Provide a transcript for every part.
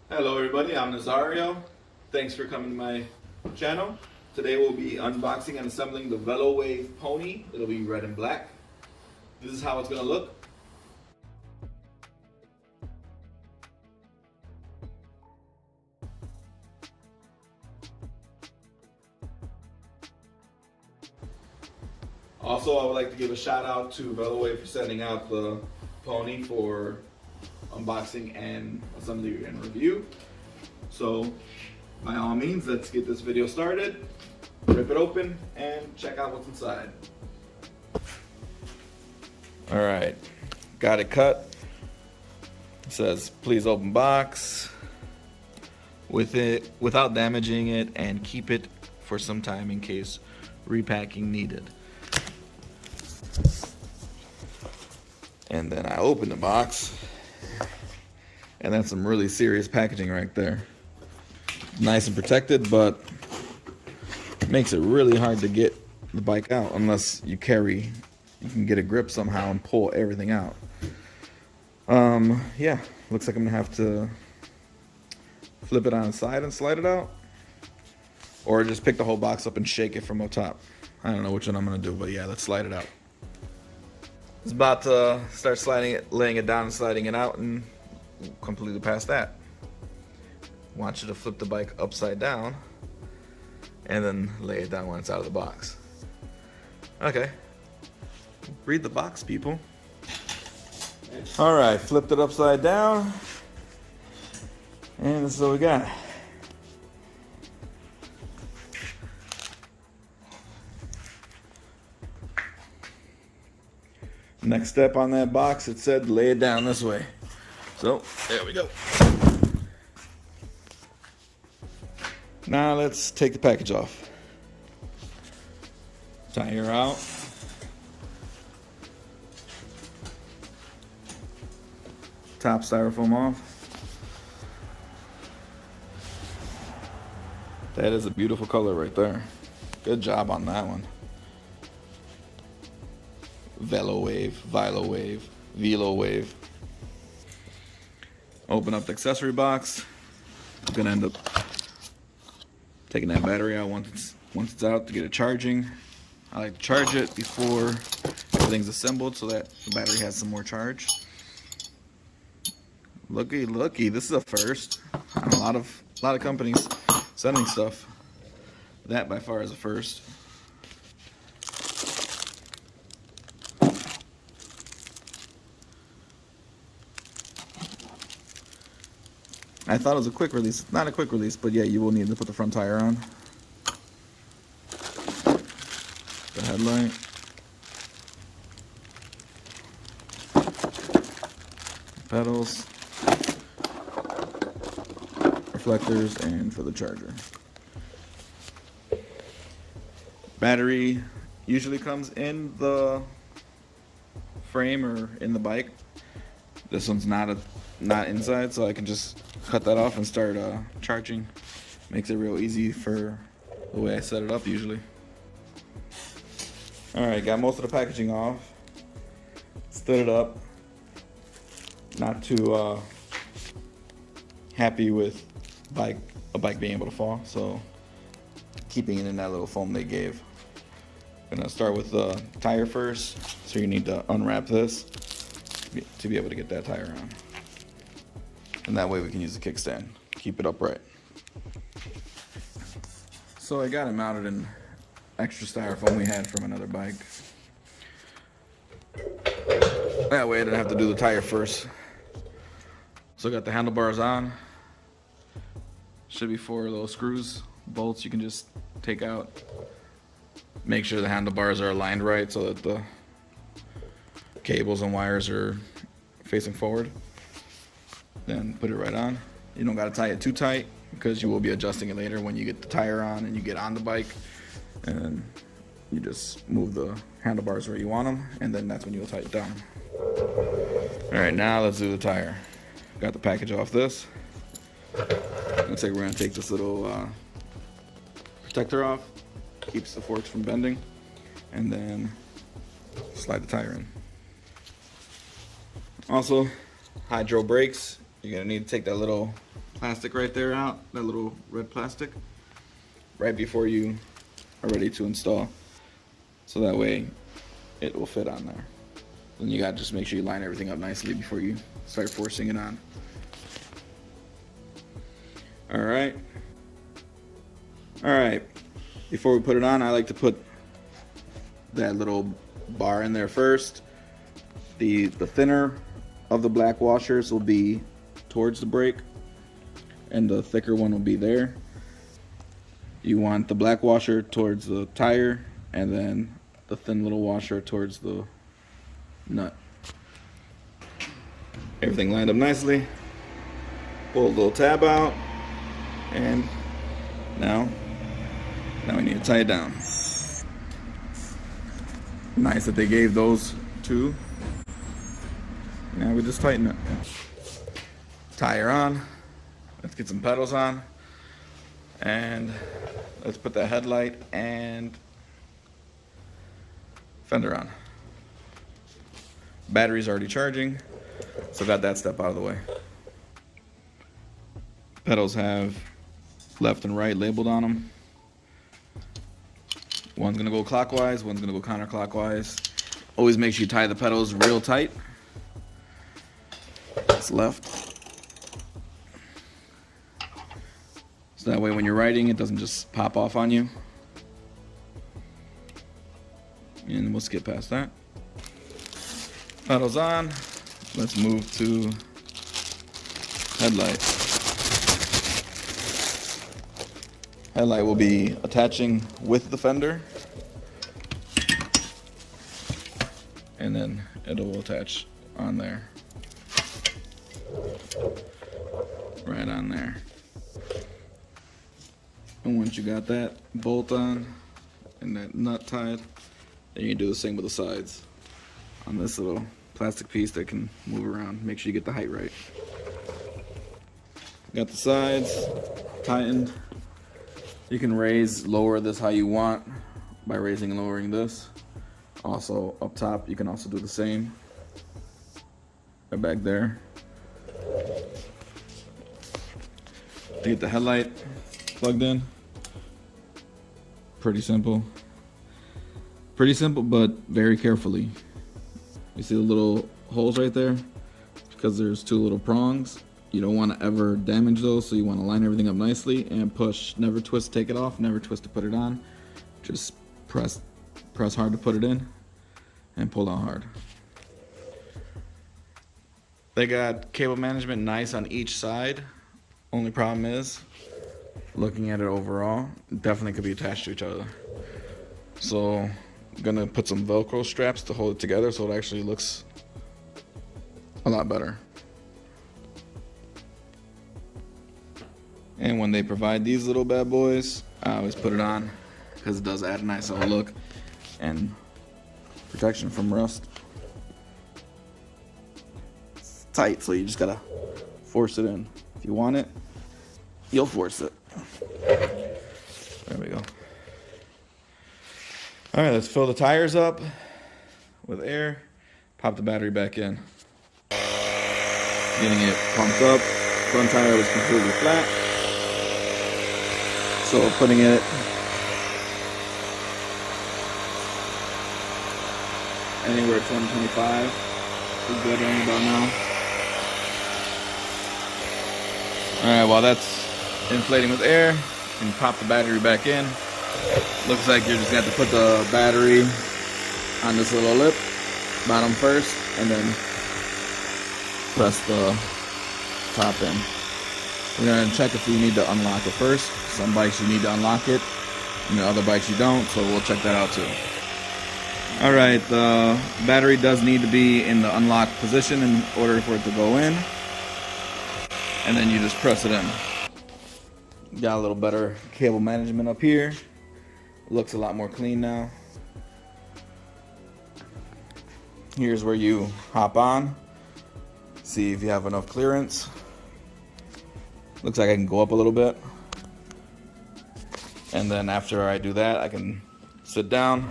Hello everybody, I'm Nazario. Thanks for coming to my channel. Today we'll be unboxing and assembling the Velowave pony. It'll be red and black. This is how it's gonna look. Also, I would like to give a shout out to Velowave for sending out the pony for unboxing and assembly and review. So by all means, let's get this video started. Rip it open and check out what's inside. All right, got it cut. It says please open box without damaging it and keep it for some time in case repacking needed. And then I open the box, and that's some really serious packaging right there. Nice and protected, but makes it really hard to get the bike out unless you can get a grip somehow and pull everything out. Yeah, looks like I'm gonna have to flip it on its side and slide it out, or just pick the whole box up and shake it from up top. I don't know which one I'm gonna do, but yeah, let's slide it out. It's about to start sliding it, laying it down and sliding it out, and completely past that. Want you to flip the bike upside down and then lay it down when it's out of the box. Okay, read the box, people. All right, flipped it upside down, and this is what we got. Next step on that box, it said lay it down this way. So there we go. Now let's take the package off. Tire out. Top styrofoam off. That is a beautiful color right there. Good job on that one. Velowave. Open up the accessory box. I'm gonna end up taking that battery out once it's out to get it charging. I like to charge it before everything's assembled so that the battery has some more charge. Looky, this is a first. A lot of companies sending stuff. That by far is a first. I thought it was a quick release. Not a quick release, but yeah, you will need to put the front tire on. The headlight. Pedals. Reflectors, and for the charger. Battery usually comes in the frame or in the bike. This one's not inside, so I can just cut that off and start charging. Makes it real easy for the way I set it up usually. Alright, got most of the packaging off. Stood it up. Not too happy with a bike being able to fall, so keeping it in that little foam they gave. Gonna start with the tire first, so you need to unwrap this to be able to get that tire on. And that way we can use the kickstand, keep it upright. So I got it mounted in extra styrofoam we had from another bike. That way I didn't have to do the tire first. So I got the handlebars on. Should be 4 of those screws, bolts you can just take out. Make sure the handlebars are aligned right so that the cables and wires are facing forward. Then put it right on. You don't gotta tie it too tight because you will be adjusting it later when you get the tire on and you get on the bike. And then you just move the handlebars where you want them, and then that's when you'll tie it down. All right, now let's do the tire. Got the package off this. Looks like we're gonna take this little protector off. Keeps the forks from bending. And then slide the tire in. Also, hydro brakes. You're gonna need to take that little plastic right there out, that little red plastic, right before you are ready to install. So that way it will fit on there. Then you gotta just make sure you line everything up nicely before you start forcing it on. All right. Before we put it on, I like to put that little bar in there first. The thinner of the black washers will be towards the brake, and the thicker one will be there. You want the black washer towards the tire, and then the thin little washer towards the nut. Everything lined up nicely. Pull a little tab out, and now we need to tie it down. Nice that they gave those two. Now we just tighten it. Tire on. Let's get some pedals on. And let's put that headlight and fender on. Battery's already charging, so got that step out of the way. Pedals have left and right labeled on them. One's gonna go clockwise, one's gonna go counterclockwise. Always make sure you tie the pedals real tight. It's left. So that way when you're riding, it doesn't just pop off on you. And we'll skip past that. Pedals on. Let's move to headlight. Headlight will be attaching with the fender, and then it'll attach on there. Right on there. And once you got that bolt on and that nut tied, then you do the same with the sides on this little plastic piece that can move around. Make sure you get the height right. Got the sides tightened. You can raise, lower this how you want by raising and lowering this. Also up top, you can also do the same. Right back there. To get the headlight plugged in. Pretty simple. Pretty simple, but very carefully. You see the little holes right there? Because there's two little prongs. You don't want to ever damage those, so you want to line everything up nicely and push. Never twist to take it off, never twist to put it on. Just press hard to put it in and pull out hard. They got cable management nice on each side. Only problem is, looking at it overall, definitely could be attached to each other. So I'm gonna put some Velcro straps to hold it together so it actually looks a lot better. And when they provide these little bad boys, I always put it on because it does add a nice little look and protection from rust. It's tight, so you just gotta force it in. If you want it, you'll force it. There we go. All right, let's fill the tires up with air. Pop the battery back in. Getting it pumped up. Front tire was completely flat. So putting it anywhere 20-25 is good right about now. Alright, while that's inflating with air, you can pop the battery back in. Looks like you're just gonna have to put the battery on this little lip, bottom first, and then press the top in. We're gonna check if you need to unlock it first. Some bikes you need to unlock it, and the other bikes you don't, so we'll check that out too. Alright, the battery does need to be in the unlocked position in order for it to go in. And then you just press it in. Got a little better cable management up here. Looks a lot more clean now. Here's where you hop on. See if you have enough clearance. Looks like I can go up a little bit. And then after I do that, I can sit down,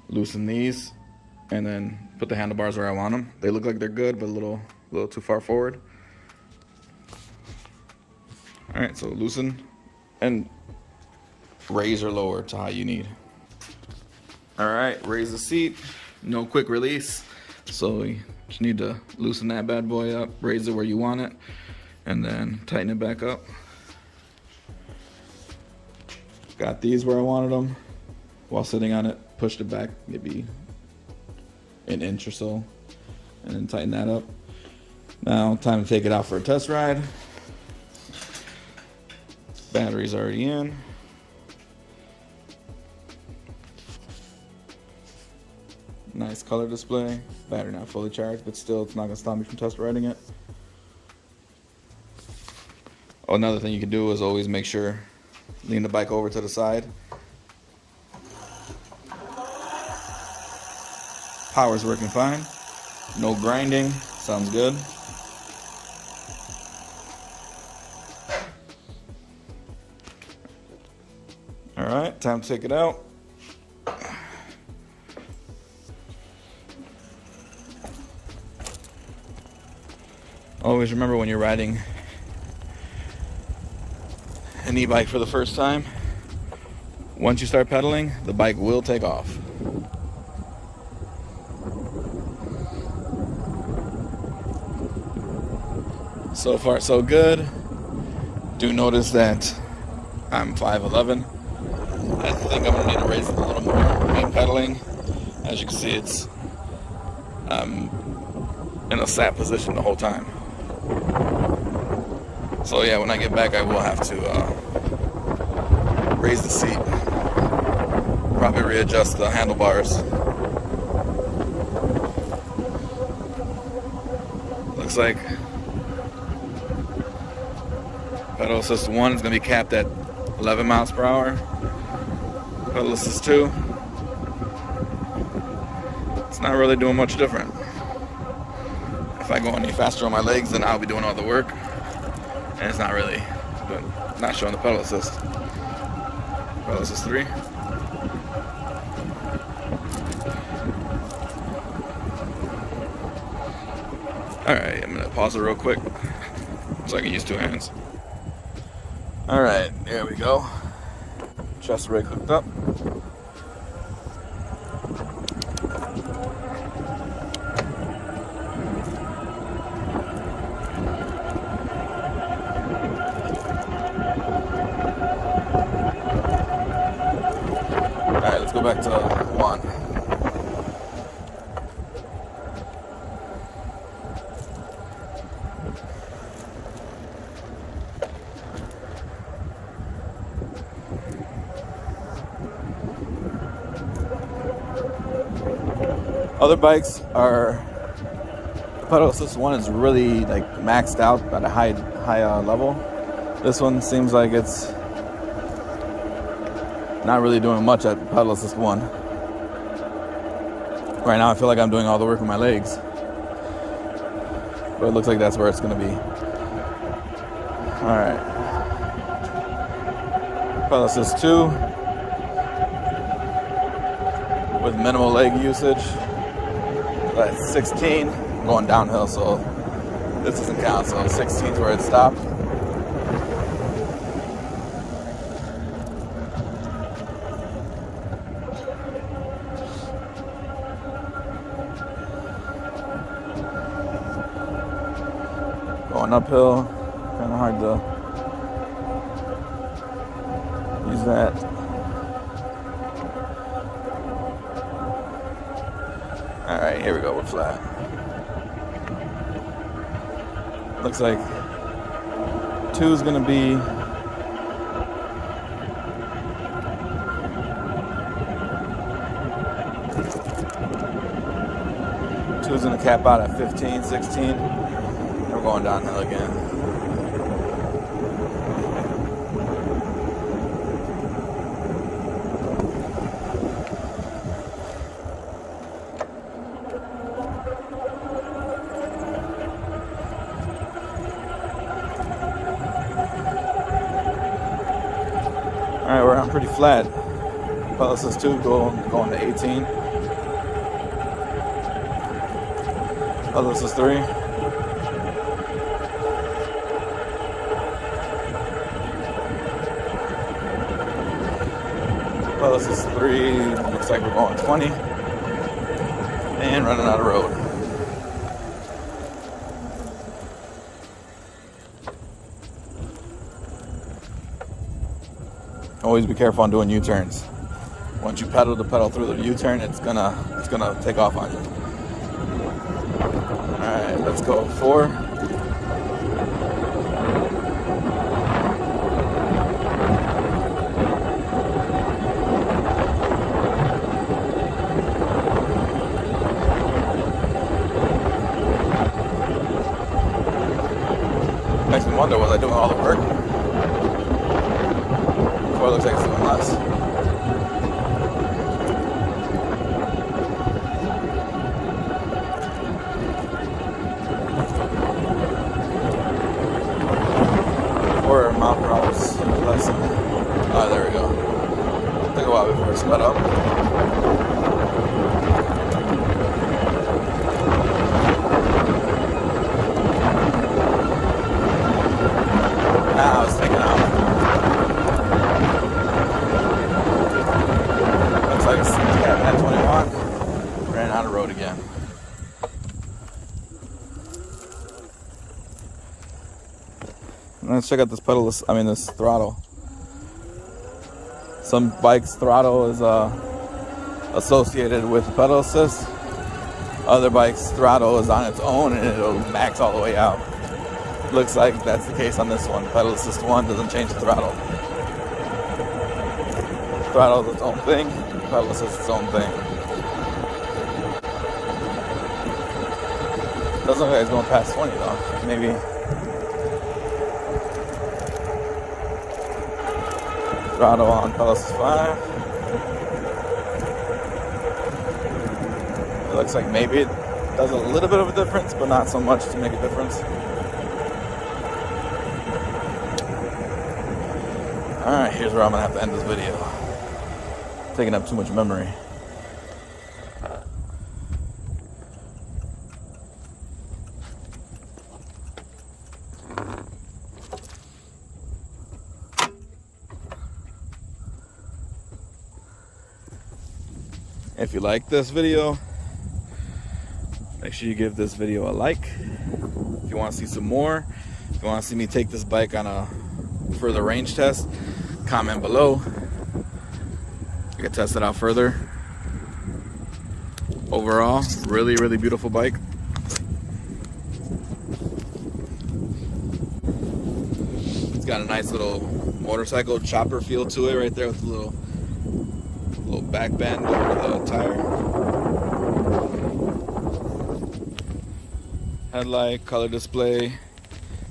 loosen these, and then put the handlebars where I want them. They look like they're good, but a little too far forward. All right, so loosen and raise or lower to how you need. All right, raise the seat. No quick release. So you just need to loosen that bad boy up, raise it where you want it, and then tighten it back up. Got these where I wanted them. While sitting on it, pushed it back maybe an inch or so, and then tighten that up. Now, time to take it out for a test ride. Battery's already in. Nice color display. Battery not fully charged, but still it's not gonna stop me from test riding it. Oh, another thing you can do is always make sure, lean the bike over to the side. Power's working fine. No grinding, sounds good. All right, time to take it out. Always remember when you're riding an e-bike for the first time, once you start pedaling, the bike will take off. So far, so good. Do notice that I'm 5'11". I think I'm gonna need to raise it a little more me pedaling. As you can see, it's in a sat position the whole time. So yeah, when I get back, I will have to raise the seat. Probably readjust the handlebars. Looks like pedal assist 1 is going to be capped at 11 miles per hour. Pedal assist 2, it's not really doing much different. If I go any faster on my legs, then I'll be doing all the work. And it's not really, but not showing the pedal assist. Pedal assist 3. Alright, I'm gonna pause it real quick so I can use 2 hands. Alright, there we go. Chest rig hooked up. Alright, let's go back to 1. Other bikes are, the pedal assist 1 is really like maxed out at a high level. This one seems like it's not really doing much at pedal assist 1. Right now I feel like I'm doing all the work with my legs, but it looks like that's where it's going to be. Alright, pedal assist 2 with minimal leg usage. That's 16, going downhill, so this doesn't count, so 16 is where it stopped. Going uphill, kind of hard to use that. Alright, here we go, we're flat. Looks like 2 is going to be Two's going to cap out at 15, 16. And we're going downhill again. Alright, we're on pretty flat. Pedal assist 2 going to 18. Pedal assist 3. Well, this is 3. Looks like we're going 20. And running out of road. Always be careful on doing U-turns. Once you pedal to pedal through the U-turn, it's gonna take off on you. All right, let's go 4. Makes me wonder, was I doing all the work? Or it looks like it's doing less. Or mile per hour less than. Oh, there we go. Took a while before it sped up. Now it's taking out. Looks like it's at 21. Ran out of road again. Let's check out this this throttle. Some bikes' throttle is associated with the pedal assist. Other bikes' throttle is on its own and it'll max all the way out. Looks like that's the case on this one. Pedal assist 1 doesn't change the throttle. Throttle is its own thing. Pedal assist is its own thing. Doesn't look like it's going past 20 though. Maybe. Throttle on pedal assist 5. It looks like maybe it does a little bit of a difference, but not so much to make a difference. Alright, here's where I'm going to have to end this video. Taking up too much memory. If you like this video, make sure you give this video a like. If you want to see some more, if you want to see me take this bike on a further range test, comment below. I can test it out further. Overall, really, really beautiful bike. It's got a nice little motorcycle chopper feel to it right there with the little back bend over the tire. Headlight, color display,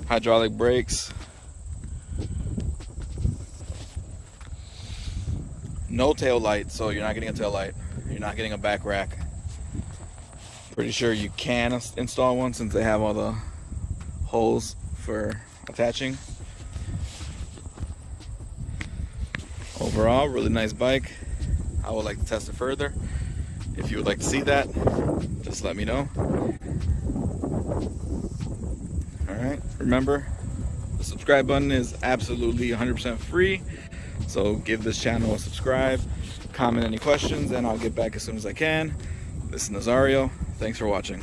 hydraulic brakes. No tail light, so you're not getting a tail light. You're not getting a back rack. Pretty sure you can install one since they have all the holes for attaching. Overall, really nice bike. I would like to test it further. If you would like to see that, just let me know. Alright, remember, the subscribe button is absolutely 100% free. So give this channel a subscribe, comment any questions, and I'll get back as soon as I can. This is Nazario. Thanks for watching.